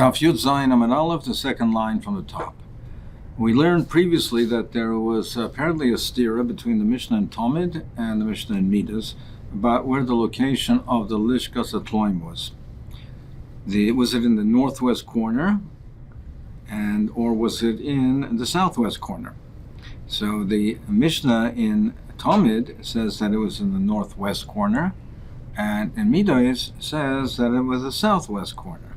Daf Yud Zayin Amud Aleph, the second line from the top. We learned previously that there was apparently a stira between the Mishnah in Dovid and the Mishnah in Midas about where the location of the Lishkas Atloim was. Was it in the northwest corner, or was it in the southwest corner? So the Mishnah in Dovid says that it was in the northwest corner, and in Midas says that it was the southwest corner.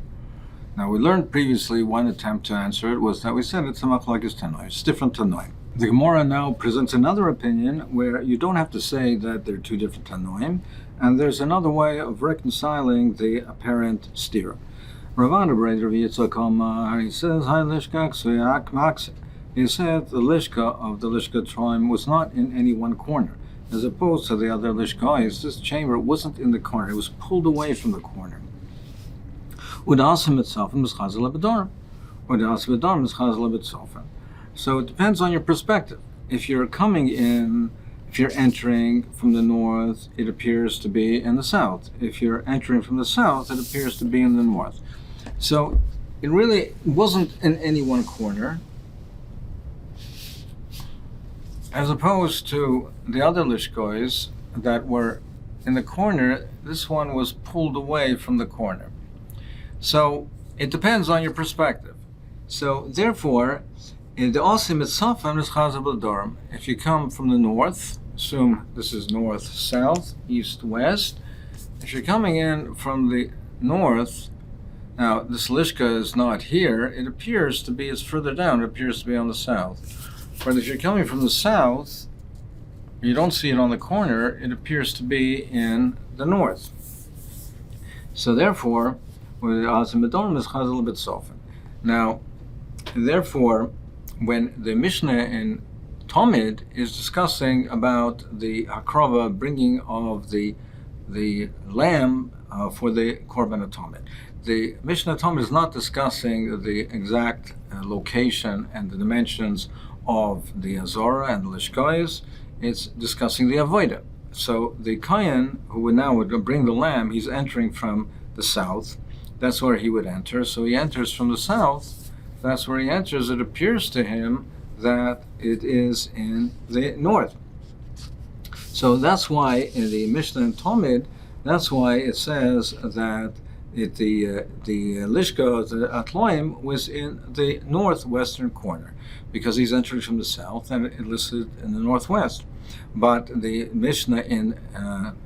Now, we learned previously one attempt to answer it was that we said it's a machlokes tanoim. It's different tanoim. The Gemara now presents another opinion where you don't have to say that they're two different tanoim, and there's another way of reconciling the apparent stira. Ravana Breder Yitzchak he says, "Hi Lishka." He said the Lishka of the Lishka Troim was not in any one corner, as opposed to the other Lishkais. This chamber wasn't in the corner; it was pulled away from the corner. So it depends on your perspective. If you're entering from the north, it appears to be in the south. If you're entering from the south, it appears to be in the north. So it really wasn't in any one corner, as opposed to the other lishkois that were in the corner. This one was pulled away from the corner. So it depends on your perspective. So therefore, in the Osim Mitzafim is Chazal. If you come from the north, assume this is north, south, east, west. If you're coming in from the north, now this Lishka is not here. It appears to be, it's further down. It appears to be on the south. But if you're coming from the south, you don't see it on the corner. It appears to be in the north. So therefore, now, therefore, when the Mishnah in Dovid is discussing about the hakrava, bringing of the lamb for the korban atonement, the Mishnah Dovid is not discussing the exact location and the dimensions of the azara and the lishkayos. It's discussing the avodah. So the kohen who would bring the lamb, he's entering from the south. That's where he would enter. So he enters from the south. That's where he enters. It appears to him that it is in the north. So that's why in the Mishnah and Dovid, that's why it says that the Lishka, the Atloim, was in the northwestern corner, because he's entering from the south and it listed in the northwest. But the Mishnah in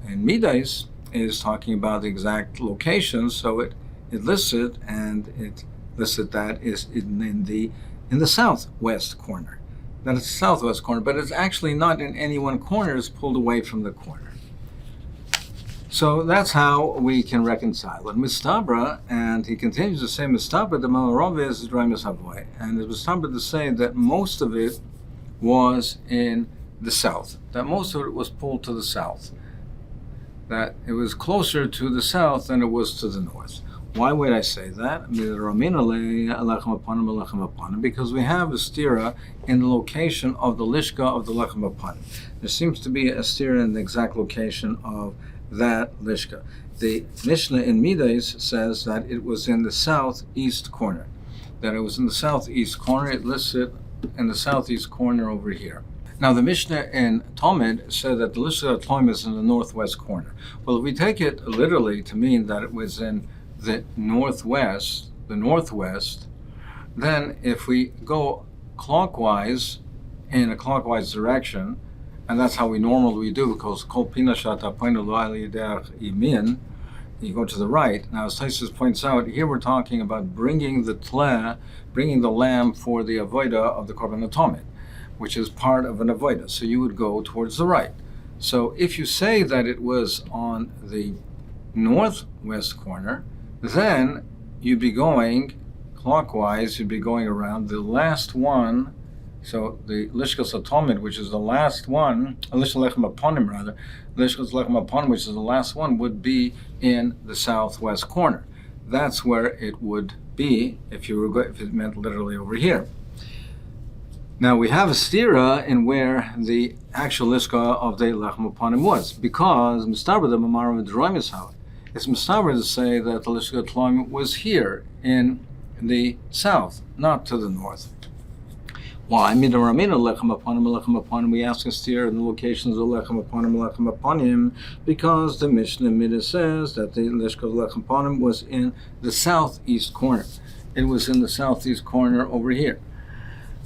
Midas is talking about the exact location, so it listed, and it listed that is in the southwest corner. That is the southwest corner, but it's actually not in any one corner. It's pulled away from the corner. So that's how we can reconcile it. Mistabra, and he continues to say, Mistabra, the Malarov is Draimus Havoy. And it's Mistabra to say that most of it was in the south, that most of it was pulled to the south, that it was closer to the south than it was to the north. Why would I say that? Because we have a stira in the location of the lishka of the lechem apanim. There seems to be a stira in the exact location of that lishka. The Mishnah in Midas says that it was in the southeast corner. That it was in the southeast corner. It lists it in the southeast corner over here. Now, the Mishnah in Dovid said that the Lishka Atloim is in the northwest corner. Well, if we take it literally to mean that it was in the northwest, then if we go clockwise, in a clockwise direction, and that's how we normally do, because kol pina shata pointu lo alidach yamin, you go to the right. Now, as Taisus points out, here we're talking about bringing the lamb for the avodah of the korban atonement, which is part of an avodah. So you would go towards the right. So if you say that it was on the northwest corner, then you'd be going clockwise. You'd be going around the last one. So the Lishkas Atomid, which is the last one, Lishkas Lechem Aponim rather, Lishkas Lechem Aponim, which is the last one, would be in the southwest corner. That's where it would be if it meant literally over here. Now we have a stira in where the actual lishka of the lechem apanim was, because Mistaber the Mamar of Droim is how it's Mistaber to say that the lishka Tloim was here in the south, not to the north. Why? We ask us here in the locations of lechem aponim, because the Mishnah Midah says that the lishka of lechem aponim was in the southeast corner. It was in the southeast corner over here.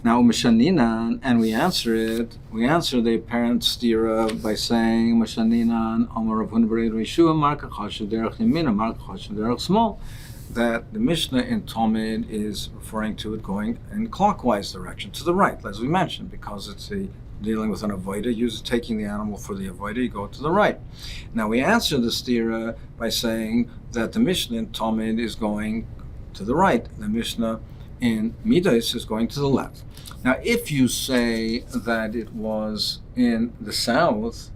Now, Mishaninan, and we answer the apparent stira by saying, Mishaninan, Amar Rav Huna bar Yeshua, Marka Chashav Derech Yamina, Marka Chashav Derech Small, that the Mishnah in Talmud is referring to it going in clockwise direction, to the right, as we mentioned, because it's dealing with an avodah, usually taking the animal for the avodah, you go to the right. Now, we answer the stira by saying that the Mishnah in Talmud is going to the right. The Mishnah in Midas is going to the left. Now, if you say that it was in the south,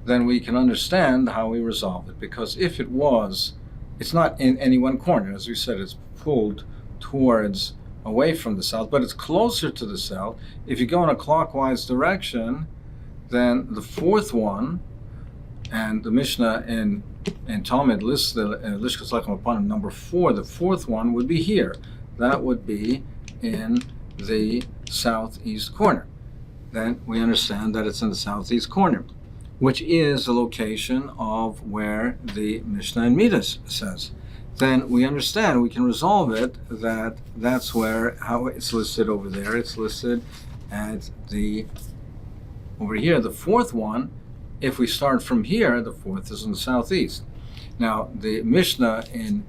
then we can understand how we resolve it. Because if it was, it's not in any one corner. As we said, it's pulled towards, away from the south, but it's closer to the south. If you go in a clockwise direction, then the fourth one, and the Mishnah in Talmud lists the Lishkas Lechem Aponim number 4, the fourth one would be here. That would be in the southeast corner. Then we understand that it's in the southeast corner, which is the location of where the Mishnah in Midas says. Then we understand, we can resolve it, that that's where, how it's listed over there. It's listed as over here, the fourth one. If we start from here, the fourth is in the southeast. Now, the Mishnah in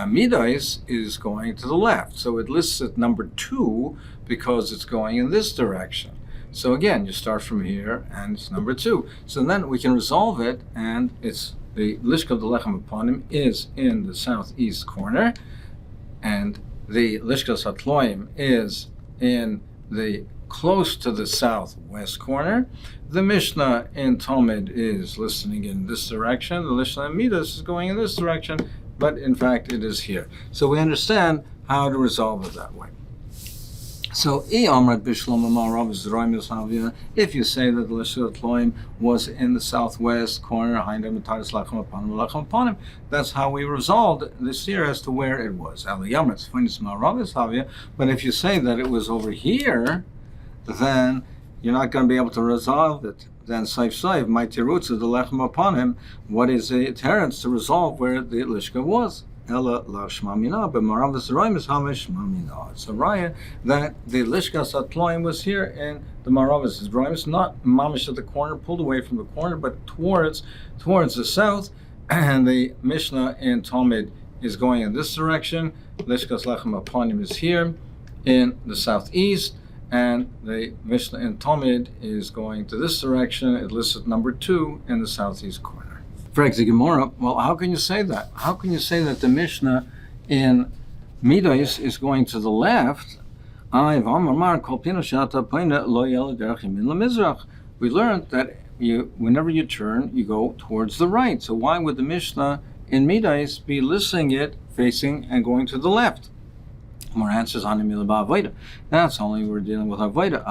Midas is going to the left. So it lists at number 2 because it's going in this direction. So again, you start from here and it's number 2. So then we can resolve it, and it's the Lishka of the Lechem Aponim is in the southeast corner, and the Lishka Satloim is in the close to the southwest corner. The Mishnah in Talmud is listening in this direction. The Mishnah in Midas is going in this direction, but in fact it is here. So we understand how to resolve it that way. So, if you say that the Lishka was in the southwest corner, that's how we resolved this here as to where it was. But if you say that it was over here, then you're not going to be able to resolve it. Then Saif, my tirutz is the lechem aponim. What is the terence to resolve where the Lishka was? Ella la shmamina, but Marav Zerayim is hamish shmamina. It's a raya that the Lishka Satloim was here, and the Marav Zerayim is not mamish at the corner, pulled away from the corner, but towards the south. And the Mishnah in Talmud is going in this direction. Lishkas lechem aponim is here in the southeast, and the Mishnah in Talmud is going to this direction. It lists at number 2 in the southeast corner. Well, how can you say that? How can you say that the Mishnah in Midas is going to the left? We learned that whenever you turn, you go towards the right. So why would the Mishnah in Midas be listing it facing and going to the left? More answers on the Avodah. That's only we're dealing with Avodah.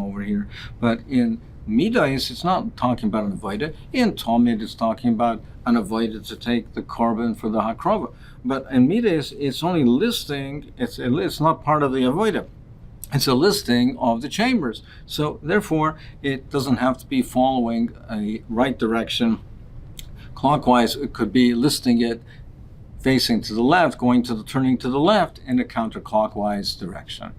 Over here. But in Midas, it's not talking about an avodah. In Talmud, it's talking about an avodah to take the korban for the hakrova. But in Midas, it's only listing, it's not part of the avodah. It's a listing of the chambers. So therefore, it doesn't have to be following a right direction. Clockwise, it could be listing it facing to the left, turning to the left in a counterclockwise direction.